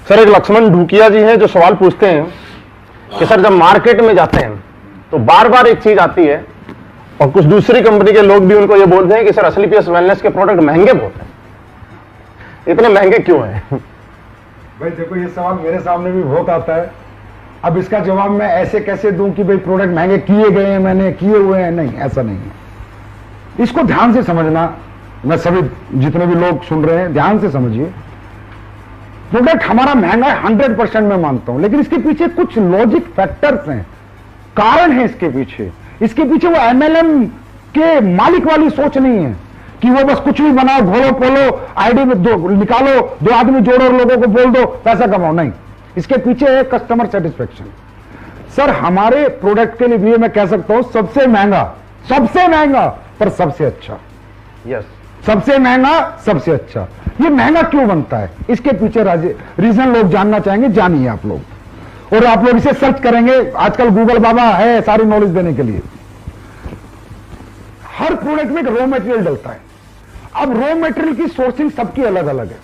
Sir, एक लक्ष्मण ढूकिया जी हैं जो सवाल पूछते हैं कि सर जब मार्केट में जाते हैं तो बार बार एक चीज आती है और कुछ दूसरी कंपनी के लोग भी उनको ये बोलते हैं कि सर असलीपीएस वेलनेस के प्रोडक्ट महंगे बहुत हैं, इतने महंगे क्यों हैं? भाई देखो, ये सवाल मेरे सामने भी बहुत आता है। अब इसका जवाब मैं ऐसे कैसे दूं कि भाई प्रोडक्ट महंगे किए गए हैं, मैंने किए हुए हैं? नहीं, ऐसा नहीं है। इसको ध्यान से समझना, मैं सभी जितने भी लोग सुन रहे हैं ध्यान से समझिए। प्रोडक्ट हमारा महंगा है 100% मैं मानता हूं, लेकिन इसके पीछे कुछ लॉजिक फैक्टर्स हैं, कारण है इसके पीछे। इसके पीछे वो एमएलएम के मालिक वाली सोच नहीं है कि वो बस कुछ भी बनाओ, घोलो पोलो, आईडी में दो निकालो, 2 आदमी जोड़ो और लोगों को बोल दो पैसा कमाओ। नहीं, इसके पीछे है कस्टमर सेटिस्फेक्शन। सर हमारे प्रोडक्ट के लिए मैं कह सकता हूं सबसे महंगा पर सबसे अच्छा। यस, सबसे महंगा सबसे अच्छा। ये महंगा क्यों बनता है, इसके पीछे रीजन लोग जानना चाहेंगे, जानिए आप लोग। और आप लोग इसे सर्च करेंगे, आजकल गूगल बाबा है सारी नॉलेज देने के लिए। हर प्रोडक्ट में एक रॉ मटेरियल डलता है। अब रॉ मटेरियल की सोर्सिंग सबकी अलग अलग है।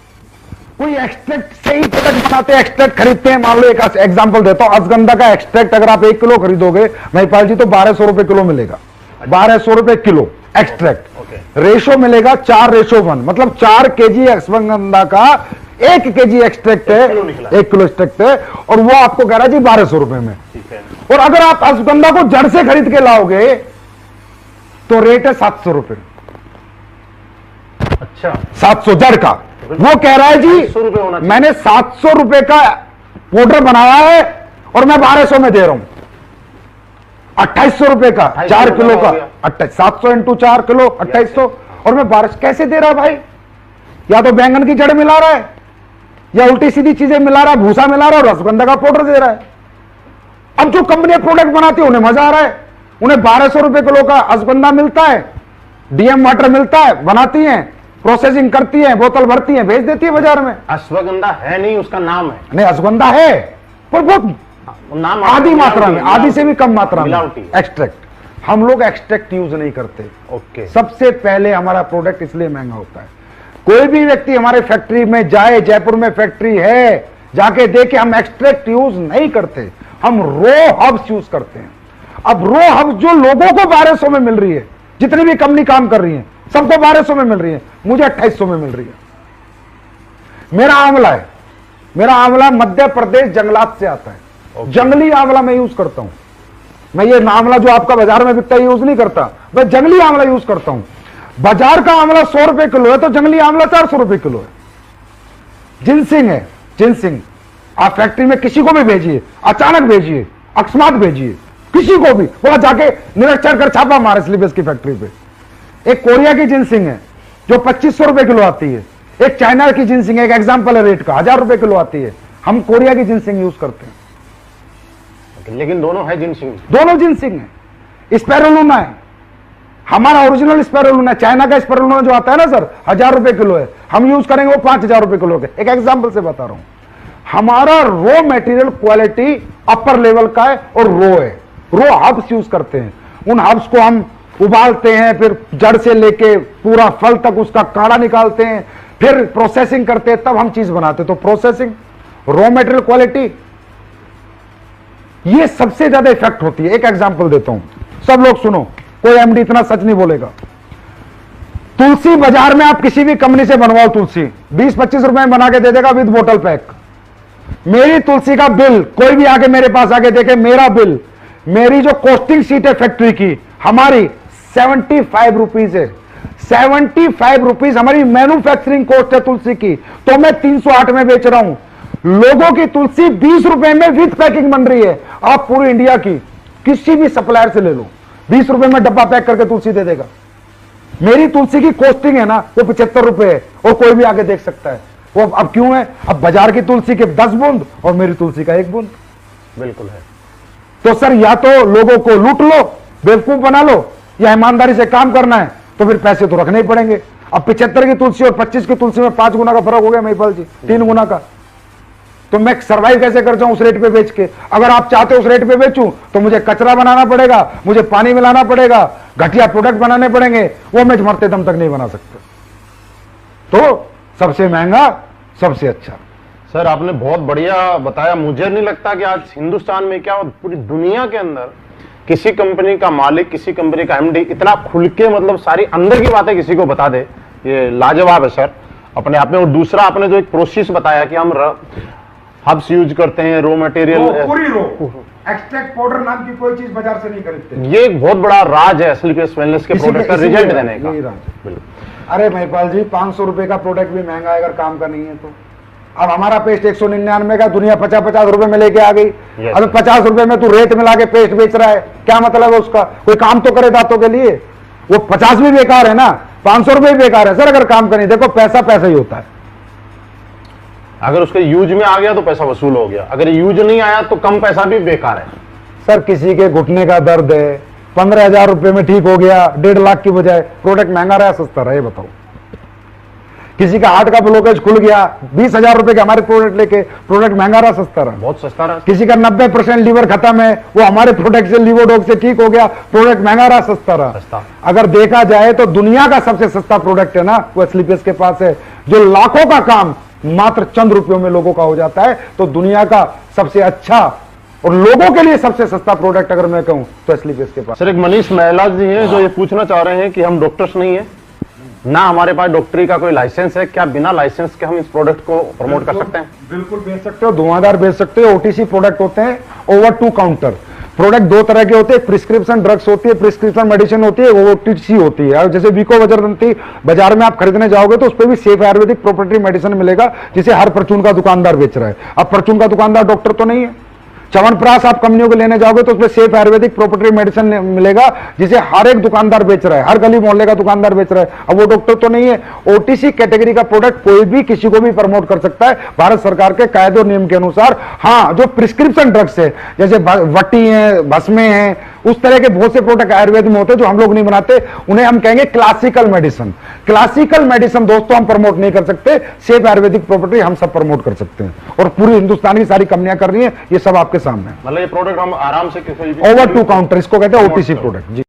कोई एक्सट्रैक्ट से ही प्रोडक्ट बनाते हैं, एक्सट्रैक्ट खरीदते हैं। मान लो एक एग्जांपल देता हूं, अश्वगंधा का एक्सट्रैक्ट अगर आप 1 किलो खरीदोगे महिपाल जी तो 1200 रुपए किलो मिलेगा। 1200 रुपए किलो एक्सट्रैक्ट। रेशो मिलेगा 4:1, मतलब 4 केजी अश्वगंधा का 1 केजी एक्सट्रैक्ट है, 1 किलो एक्सट्रैक्ट है, और वो आपको कह रहा है जी 1200 रुपए में। और अगर आप अश्वगंधा को जड़ से खरीद के लाओगे तो रेट है 700 रुपए। अच्छा, 700 जड़ का। वो कह रहा है जी मैंने 700 रुपए का पाउडर बनाया है और मैं 1200 में दे रहा हूं। 2800 रुपए का 4 किलो का, 700 इंटू 4 किलो 2800, और मैं 1200 कैसे दे रहा भाई? या तो बैंगन की जड़ मिला रहा है, या उल्टी सीधी चीजें मिला रहा है, भूसा मिला रहा है, और रसगंधा का पाउडर दे रहा है। अब जो कंपनी प्रोडक्ट बनाती है उन्हें मजा आ रहा है, उन्हें 1200 रुपए किलो का अश्वगंधा मिलता है, डीएम वाटर मिलता है, बनाती है, प्रोसेसिंग करती है, बोतल भरती है, भेज देती है बाजार में। अश्वगंधा है नहीं, उसका नाम है। नहीं, अश्वगंधा है पर बहुत नाम आधी मात्रा में, आधी से भी कम मात्रा में मिलावटी एक्सट्रैक्ट। हम लोग एक्सट्रैक्ट यूज नहीं करते। ओके। सबसे पहले हमारा प्रोडक्ट इसलिए महंगा होता है। कोई भी व्यक्ति हमारे फैक्ट्री में जाए, जयपुर में फैक्ट्री है, जाके देखे, हम एक्सट्रैक्ट यूज नहीं करते, हम रॉ हर्ब्स यूज करते हैं। अब रॉ हर्ब्स जो लोगों को 1200 में मिल रही है, जितनी भी कंपनी काम कर रही है सबको 1200 में मिल रही है, मुझे 2800 में मिल रही है। मेरा आंवला है, मेरा आंवला मध्य प्रदेश जंगलात से आता है। जंगली आंवला मैं यूज करता हूं। मैं ये आंवला जो आपका बाजार में बिकता है यूज नहीं करता, मैं जंगली आंवला यूज करता हूं। बाजार का आंवला 100 रुपए किलो है तो जंगली आंवला 400 रुपए किलो है। जिनसिंग है, जिनसिंग आप फैक्ट्री में किसी को भी भेजिए, अचानक भेजिए, अकस्मात भेजिए, किसी को भी बोला जाके निरीक्षण कर छापा मारे स्लीपेस की फैक्ट्री पे। एक कोरिया की जिनसिंग है जो 2500 रुपए किलो आती है, एक चाइना की जिनसिंग है, एक एग्जाम्पल है रेट का, 1000 रुपए किलो आती है। हम कोरिया की जिनसिंग यूज करते हैं, लेकिन दोनों है जिनसिंग, दोनों जिनसिंग है। स्पेरुलिना है, हमारा ओरिजिनल स्पेरुलिना, चाइना का स्पेरुलिना जो आता है ना सर 1000 रुपए किलो है, हम यूज करेंगे वो 5000 रुपए किलो के। एक एग्जांपल से बता रहा हूं, हमारा raw material quality upper level का है और रॉ है, रॉ हर्ब्स यूज करते हैं। उन हर्ब्स को हम उबालते हैं, फिर जड़ से लेके पूरा फल तक उसका काढ़ा निकालते हैं, फिर प्रोसेसिंग करते हैं, तब हम चीज बनाते हैं। तो प्रोसेसिंग, रॉ मटेरियल क्वालिटी, ये सबसे ज्यादा इफेक्ट होती है। एक एग्जांपल देता हूं, सब लोग सुनो, कोई एमडी इतना सच नहीं बोलेगा। तुलसी बाजार में आप किसी भी कंपनी से बनवाओ, तुलसी 20-25 रुपए में बना के दे देगा विद बोतल पैक। मेरी तुलसी का बिल, कोई भी आके मेरे पास आके देखे, मेरा बिल, मेरी जो कॉस्टिंग शीट है फैक्ट्री की, हमारी 75 रुपीज है। 75 रुपीज हमारी मैन्युफैक्चरिंग कॉस्ट है तुलसी की, तो मैं 308 में बेच रहा हूं। लोगों की तुलसी 20 रुपए में विद पैकिंग बन रही है। आप पूरी इंडिया की किसी भी सप्लायर से ले लो, 20 रुपए में डब्बा पैक करके तुलसी दे देगा। मेरी तुलसी की कॉस्टिंग है ना वो 75 रुपए है, और कोई भी आगे देख सकता है वो। अब क्यों है? अब बाजार की तुलसी के 10 बूंद और मेरी तुलसी का 1 बूंद। बिल्कुल है। तो सर या तो लोगों को लूट लो, बेवकूफ बना लो, या ईमानदारी से काम करना है तो फिर पैसे तो रखने ही पड़ेंगे। अब 75 की तुलसी और 25 की तुलसी में 5 गुना का फर्क हो गया महिपाल जी, 3 गुना का। तो मैं सर्वाइव कैसे कर जाऊं उस रेट पे बेच के? अगर आप चाहते हो उस रेट पे बेचूं तो मुझे कचरा बनाना पड़ेगा, मुझे पानी मिलाना पड़ेगा, घटिया प्रोडक्ट बनाने पड़ेंगे, वो मैं मरते दम तक नहीं बना सकता। तो सबसे महंगा सबसे अच्छा। सर आपने बहुत बढ़िया बताया। मुझे नहीं लगता कि आज हिंदुस्तान में क्या पूरी दुनिया के अंदर किसी कंपनी का मालिक, किसी कंपनी का एमडी इतना खुल के मतलब सारी अंदर की बातें किसी को बता दे, ये लाजवाब है सर अपने आप में। और दूसरा आपने जो एक प्रोसेस बताया कि हम हब्स यूज करते हैं, रॉ मटेरियल, पूरी रो एक्सट्रैक्ट पाउडर नाम की कोई चीज बाजार से नहीं खरीदते। ये एक बहुत बड़ा राज है एसलीपीएस वेलनेस के प्रोडक्ट का रिजल्ट देने का। बिल्कुल। अरे महिपाल जी 500 रुपए का प्रोडक्ट भी महंगा है अगर काम का नहीं है तो। अब हमारा पेस्ट 199 का दुनिया 50-50 रुपए में लेके आ गई। अब 50 रुपए में तू रेत मिला के पेस्ट बेच रहा है, क्या मतलब है उसका? कोई काम तो करे दांतों के लिए। वो 50 भी बेकार है ना, 500 रुपए भी बेकार है सर अगर काम का नहीं। देखो पैसा पैसा ही होता है। अगर उसके यूज में आ गया तो पैसा वसूल हो गया, अगर यूज नहीं आया तो कम पैसा भी बेकार है। सर किसी के घुटने का दर्द है 15,000 रुपए में ठीक हो गया, 1.5 लाख की बजाय, प्रोडक्ट महंगा रहा सस्ता रहा, ये बताओ। किसी का हार्ट का ब्लॉकेज खुल गया 20,000 रुपए के हमारे प्रोडक्ट लेके, प्रोडक्ट महंगा रहा सस्ता रहा, बहुत सस्ता रहा। किसी का 90% लीवर खत्म है, वो हमारे प्रोडक्ट से लीवोडॉग से ठीक हो गया, प्रोडक्ट महंगा रहा सस्ता रहा। अगर देखा जाए तो दुनिया का सबसे सस्ता प्रोडक्ट है ना वो एसलीपीएस के पास है, जो लाखों का काम मात्र चंद रुपयों में लोगों का हो जाता है। तो दुनिया का सबसे अच्छा और लोगों के लिए सबसे सस्ता प्रोडक्ट अगर मैं कहूं तो एसलीपीएस के पास। सर एक मनीष महिला जी हैं जो ये पूछना चाह रहे हैं कि हम डॉक्टर्स नहीं है ना, हमारे पास डॉक्टरी का कोई लाइसेंस है, क्या बिना लाइसेंस के हम इस प्रोडक्ट को प्रमोट कर सकते हैं? बिल्कुल बेच सकते हो, धुआंधार बेच सकते हो। ओटीसी प्रोडक्ट होते हैं, ओवर टू काउंटर प्रोडक्ट दो तरह के होते हैं, प्रिस्क्रिप्शन ड्रग्स होती है, प्रिस्क्रिप्शन मेडिसिन होती है, ओटीसी होती है। जैसे विको वज्रदंती बाजार में आप खरीदने जाओगे तो उस पर भी सेफ आयुर्वेदिक प्रोप्राइटरी मेडिसिन मिलेगा, जिसे हर परचून का दुकानदार बेच रहा है। अब परचून का दुकानदार डॉक्टर तो नहीं है। च्यवनप्राश आप कंपनियों को लेने जाओगे तो उसमें सेफ आयुर्वेदिक प्रोप्राइटरी मेडिसिन मिलेगा, जिसे हर एक दुकानदार बेच रहा है, हर गली मोहल्ले का दुकानदार बेच रहा है। अब वो डॉक्टर तो नहीं है। ओटीसी कैटेगरी का प्रोडक्ट कोई भी किसी को भी प्रमोट कर सकता है भारत सरकार के कायदे और नियम के अनुसार। हाँ, जो प्रिस्क्रिप्शन ड्रग्स है जैसे वटी है, भस्में हैं, उस तरह के बहुत से प्रोडक्ट आयुर्वेद में होते हैं जो हम लोग नहीं बनाते, उन्हें हम कहेंगे क्लासिकल मेडिसिन। क्लासिकल मेडिसिन दोस्तों हम प्रमोट नहीं कर सकते, सेफ आयुर्वेदिक प्रॉपर्टी हम सब प्रमोट कर सकते हैं और पूरी हिंदुस्तान की सारी कंपनियां कर रही हैं। ये सब आपके सामने, मतलब ये प्रोडक्ट हम आराम से ओवर टू काउंटर इसको कहते हैं, ओटीसी प्रोडक्ट जी।